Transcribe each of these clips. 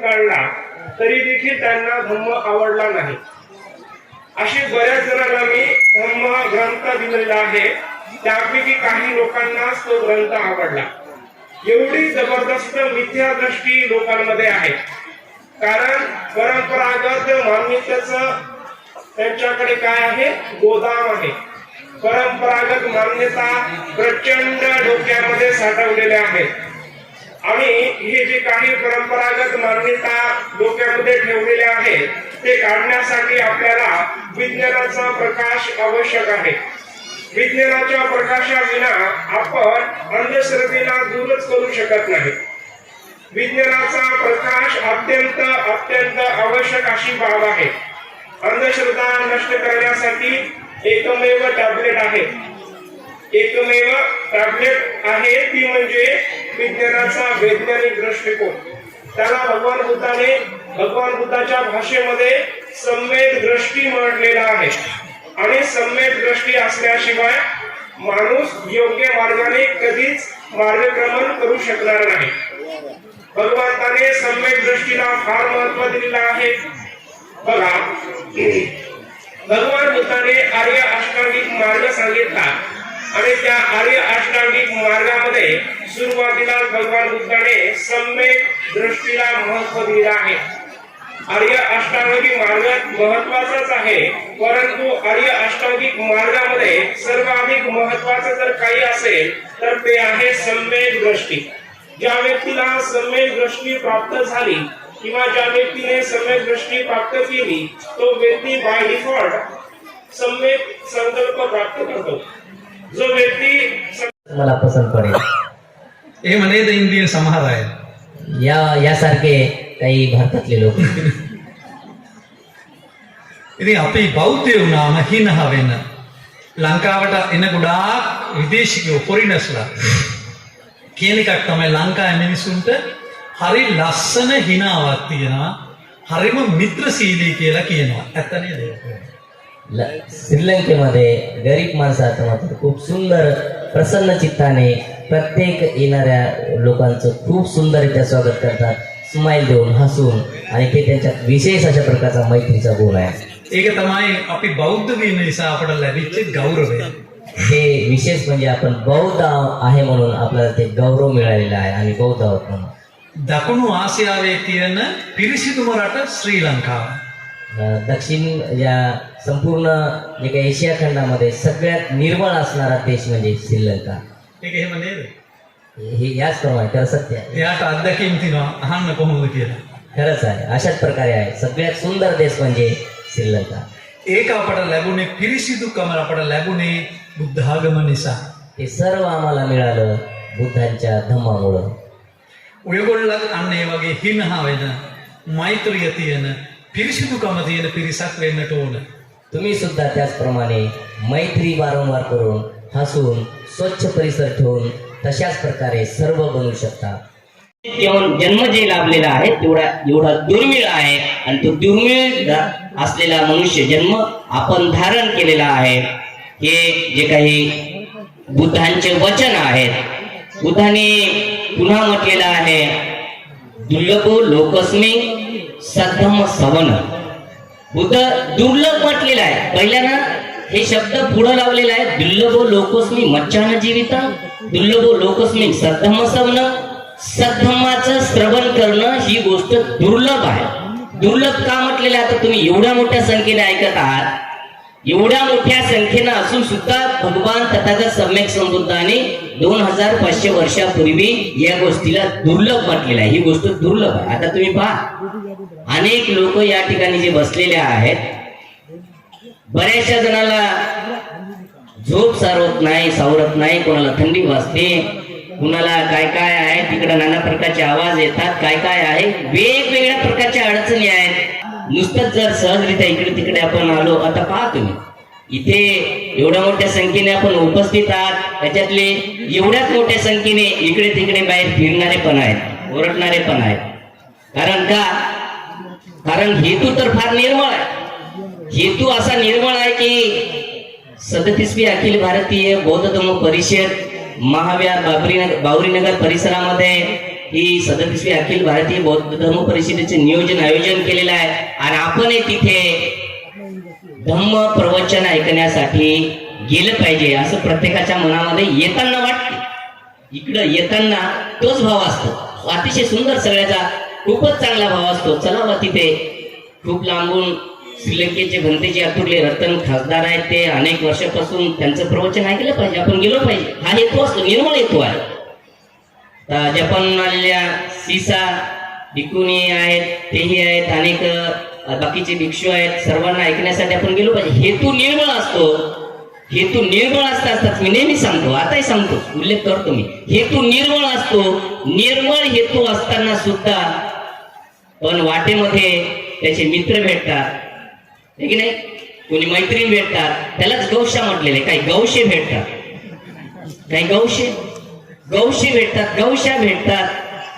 काढला तरी देखील त्यांना धम्म आवडला नाही। अशी बऱ्याच जणांना मी धम्म ग्रंथ दिलेला आहे, त्यापैकी काही लोकांनाच तो ग्रंथ आवडला। एवढी जबरदस्त मिथ्या दृष्टी लोकांमध्ये आहे, कारण परंपरागत मान्यतेचं त्यांच्याकडे काय आहे, गोदाम आहे। परंपरागत मान्यता प्रचंड डोक्यामध्ये साठवलेल्या आहेत आणि हे जे काही परंपरागत मान्यता डोक्यामध्ये ठेवलेल्या आहेत ते काढण्यासाठी आपल्याला विज्ञानाचा प्रकाश आवश्यक आहे। विज्ञानाच्या प्रकाशाविना आपण अंधश्रद्धेला दूरच करू शकत नाही। विज्ञानाचा प्रकाश अत्यंत अत्यंत आवश्यक अशी बाब आहे। अंधश्रद्धा नष्ट करण्यासाठी एकमेव टॅबलेट आहे, एकमेव टॅबलेट आहे, ती म्हणजे विज्ञानाचा वैज्ञानिक दृष्टिकोन। त्याला भगवान बुद्धाच्या भाषेमध्ये सम्यक दृष्टी म्हटलेला आहे आणि सम्यक दृष्टी असल्याशिवाय माणूस योग्य मार्गाने कधीच मार्गक्रमण करू शकणार नाही। भगवंताने सम्यक दृष्टीला फार महत्त्व दिलेलं आहे। बघा, भगवान बुद्धाने आर्य अष्टांगिक मार्ग सांगितला आणि त्या आर्य अष्टांगिक मार्गामध्ये सुरुवातीला भगवान बुद्धाने सम्यक दृष्टीला महत्त्व दिले आहे। आर्य अष्टांगिक मार्ग महत्त्वाचाच आहे, परंतु आर्य अष्टांगिक मार्गामध्ये सर्वाधिक महत्त्वाचं जर काही असेल तर ते आहे सम्यक दृष्टी। ज्या व्यक्तीला सम्यक दृष्टी प्राप्त झाली किंवा ज्या व्यक्तीने सम्यक दृष्टी प्राप्त केली तो व्यक्ती बाय डिफॉल्ट सम्यक संकल्प प्राप्त करतो। जो व्यक्ती मला पसंत पडेल हे म्हणे इंद्रिय संहार आहे यासारखे काही भारतातले लोक इति अपि बौद्धयो नाम हीनः वेन लंकाවට එන ගොඩාක් විදේශිකයෝ ෆොරිනර්ස්ලා කියන එකක් තමයි ලංකාවේ මිනිසුන්ට හරි ලස්සන හිනාවක් තියෙනවා, හරිම මිත්‍රශීලී කියලා කියනවා। ඇත්ත නේද? श्रीलंकेमध्ये गरीब माणसाचं मात्र खूप सुंदर प्रसन्न चित्ताने प्रत्येक येणाऱ्या लोकांचं खूप सुंदररित्या स्वागत करतात, स्माइल देऊन हसून, आणि ते त्यांच्यात विशेष अशा प्रकारचा मैत्रीचा गुण आहे। ඒක තමයි අපි බෞද්ධ වීම නිසා අපට ලැබිච්ච ගෞරවය। हे विशेष म्हणजे आपण बौद्ध आहे म्हणून आपल्याला ते गौरव मिळालेला आहे आणि बौद्ध आहोत म्हणून। දකුණු ආසියාවේ තියෙන පිරිසිදුම රට ශ්‍රී ලංකාව। दक्षिण या संपूर्ण जे काही एशिया खंडामध्ये सगळ्यात निर्मळ असणारा देश म्हणजे श्रीलंका। ඒක එහෙම නේද? हे याच प्रमाणे खरं सत्य आहे, එයාට අත්දැකීම් තියෙනවා, අහන්න කොහොමද කියලා। खरंच आहे, अशाच प्रकारे आहे। सगळ्यात सुंदर देश म्हणजे श्रीलंका। ඒක අපට ලැබුණේ පිරිසිදුකම අපට ලැබුණේ බුද්ධ ආගම නිසා। हे सर्व आम्हाला मिळालं बुद्धांच्या धम्मामुळं। ඔයගොල්ලත් අන්න ඒ वगे හිනහ වෙන, මෛත්‍රිය තියෙන, පිරිසිදුකම තියෙන පිරිසක් වෙන්නට ඕන। तुम्ही सुद्धा त्याचप्रमाणे मैत्री वारंवार करून हसून स्वच्छ परिसर ठेवून तशाच प्रकारे सर्व बनवू शकता। जन्म जे लाभलेला आहे एवढा दुर्मिळ आहे आणि तो दुर्मिळ असलेला मनुष्य जन्म आपण धारण केलेला आहे। हे जे काही बुद्धांचे वचन आहेत, बुद्धाने पुन्हा म्हटलेलं आहे, दुर्लभो लोकस्मी सद्धम सवन। बुद्ध दुर्लभ म्हटलेला आहे, पहिल्यानं हे शब्द पुढे लावलेला आहे, दुर्लभो लोकस्मी मच्चान जीवित, दुर्लभो लोकस्मी सद्धम सवन। सद्धम्माचं श्रवण करणं ही गोष्ट दुर्लभ आहे। दुर्लभ का म्हटलेलं आहे? आता तुम्ही एवढ्या मोठ्या संख्येने ऐकत आहात, एवढ्या मोठ्या संख्येनं असून सुद्धा भगवान तथागत सम्यक संबुद्धाने 2500 वर्षापूर्वी या गोष्टीला दुर्लभ म्हटलेलं आहे। ही गोष्ट दुर्लभ आहे। आता तुम्ही पहा, अनेक लोक या ठिकाणी जे बसलेले आहेत, बऱ्याचशा जणाला झोप सावरत नाही, कोणाला थंडी वाजते, कुणाला काय काय आहे, तिकडे नाना प्रकारचे आवाज येतात, काय काय आहे, वेगवेगळ्या प्रकारच्या अडचणी आहेत। नुसतंच जर सहजरित्या इकडे तिकडे आपण आलो, आता पहा तुम्ही इथे एवढ्या मोठ्या संख्येने आपण उपस्थित आहात, त्याच्यातले एवढ्याच मोठ्या संख्येने इकडे तिकडे बाहेर फिरणारे पण आहेत, ओरडणारे पण आहेत। कारण हेतू तर फार निर्मळ आहे। हेतू असा निर्मळ आहे की 37वी अखिल भारतीय बौद्ध धम्म परिषद महाविहार बावरीनगर परिसरामध्ये ही 37वी अखिल भारतीय बौद्ध धर्म परिषदेचे आयोजन केलेलं आहे आणि आपण तिथे धम्म प्रवचन ऐकण्यासाठी गेलं पाहिजे असं प्रत्येकाच्या मनामध्ये येताना वाटतं. इकडं येताना तोच भाव असतो, अतिशय सुंदर, सगळ्याचा खूपच चांगला भाव असतो. चला तिथे खूप लांबून श्रीलंकेचे भंतेजी आतुरले रतन खासदार आहेत, ते अनेक वर्षापासून त्यांचं प्रवचन ऐकलं पाहिजे, आपण गेलो पाहिजे. हा हेतू असतो, निर्मळ हेतू आहे. जपानहून आलेल्या सीसा भिकुनी आहेत, तेही आहेत, अनेक बाकीचे भिक्षू आहेत, सर्वांना ऐकण्यासाठी आपण गेलो पाहिजे. हेतू निर्मळ असतो, हेतू निर्मळ असतात. मी नेहमी सांगतो, आताही सांगतो, उल्लेख करतो मी. हेतू निर्मळ असतो. निर्मळ हेतू असताना सुद्धा पण वाटेमध्ये त्याचे मित्र भेटतात, हे की नाही, कोणी मैत्रीण भेटतात, त्यालाच गौशा म्हटलेले. काही गौशे भेटतात, काही गौशे भेटतात, गौशा भेटतात.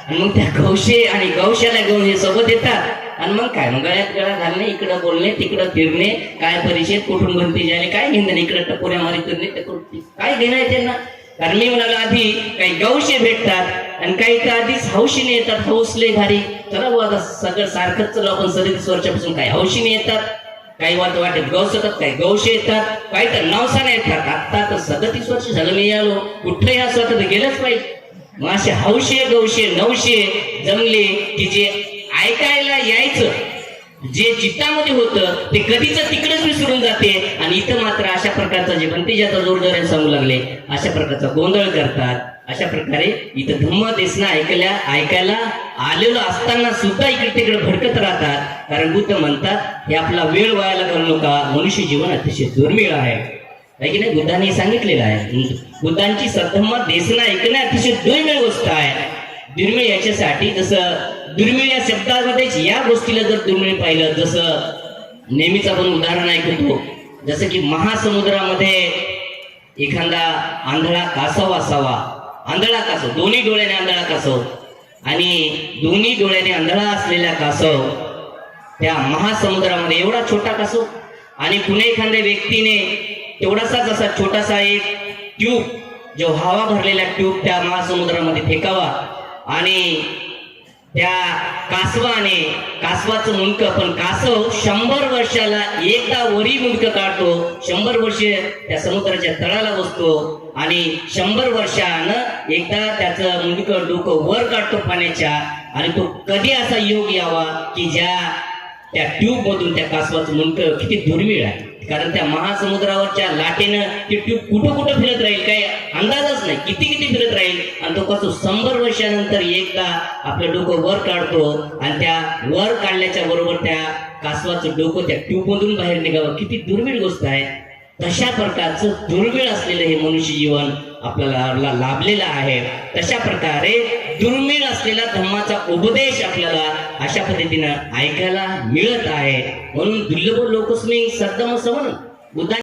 आणि मग त्या गौशे आणि गौशाला घेऊन हे सोबत येतात. आणि मग काय, मग गळ्यात गळा घालणे, इकडं बोलणे, तिकडं फिरणे, काय परिषद, कुठून बनते जाणे, काय घेणं, इकडं टपोऱ्या मारी फिरणे, काय घेणं आहे त्यांना. कारण मी म्हणालो, आधी काही गौशे भेटतात आणि काही तर आधीच हौशीने येतात, हौसले भारी. चला आता सगळं सारखंच चला, आपण 37 वर्षापासून काही हौशीने येतात, काही वाटेत गौसतात, काही गौशे येतात, काही तर नवसाने येतात. आता तर 37 वर्ष झालं मी आलो, कुठलंही असं वाटत तर गेलंच पाहिजे. मग असे हौशे गौशे नवशे जमले की जे ऐकायला यायचं, जे चित्तामध्ये होतं ते कधीच तिकडेच विसरून जाते. आणि इथं मात्र अशा प्रकारचा जे भंतेजाचा जोरदार सांगू लागले, अशा प्रकारचा गोंधळ करतात. अशा प्रकारे इथं धम्म देसना ऐकायला आलेलो असताना सुद्धा इकडे तिकडे भडकत राहतात. कारण बुद्ध म्हणतात, हे आपला वेळ वायाला घालू नका, मनुष्य जीवन अतिशय दुर्मिळ आहे की नाही. बुद्धांनी सांगितलेलं आहे, बुद्धांची सद्धम्म देसना ऐकणे अतिशय दुर्मिळ गोष्ट आहे. दुर्मिळ याच्यासाठी, जसं दुर्मिळ या शब्दामध्येच या गोष्टीला जर दुर्मिळ पाहिलं, जसं नेहमीच आपण उदाहरण ऐकतो, जसं की महासमुद्रामध्ये एखादा आंधळा कासव असावा, आंधळा कासव, दोन्ही डोळ्याने आंधळा कासव, आणि दोन्ही डोळ्याने आंधळा असलेला कासव त्या महासमुद्रामध्ये, एवढा छोटा कासव, आणि कुणी एखाद्या व्यक्तीने तेवढासाच असा छोटासा एक ट्यूब, जो हवा भरलेला ट्यूब त्या महासमुद्रामध्ये फेकावा, आणि त्या कासवाने, कासवाचं मुंडकं, पण कासव 100 वर्षाला एकदा वरी मुंडकं काढतो, 100 वर्षे त्या समुद्राच्या तळाला बसतो, आणि 100 वर्षानं एकदा त्याचं मुंडकं, डोकं वर काढतो पाण्याच्या. आणि तो कधी असा योग यावा की त्या ट्यूब मधून त्या कासवाचं मुंडकं किती दुर्मिळ आहे. कारण त्या महासमुद्रावरच्या लाटेनं ती ट्यूब कुठं कुठं फिरत राहील, काही अंदाजच नाही, किती फिरत राहील. आणि तो कसं 100 वर्षानंतर एकदा आपलं डोकं वर काढतो, आणि त्या वर काढल्याच्या बरोबर त्या कासवाचं डोकं त्या ट्यूब मधून बाहेर निघावं, किती दुर्मिळ गोष्ट आहे. तशा प्रकारचं दुर्मिळ असलेलं हे मनुष्य जीवन आपल्याला लाभलेलं आहे. तशा प्रकारे दुर्मिळ असलेला धम्माचा उपदेश आपल्याला अशा पद्धतीनं ऐकायला मिळत आहे. म्हणून दुर्लभ लोकस्मिन सद्धम्म सवनं, बुद्धा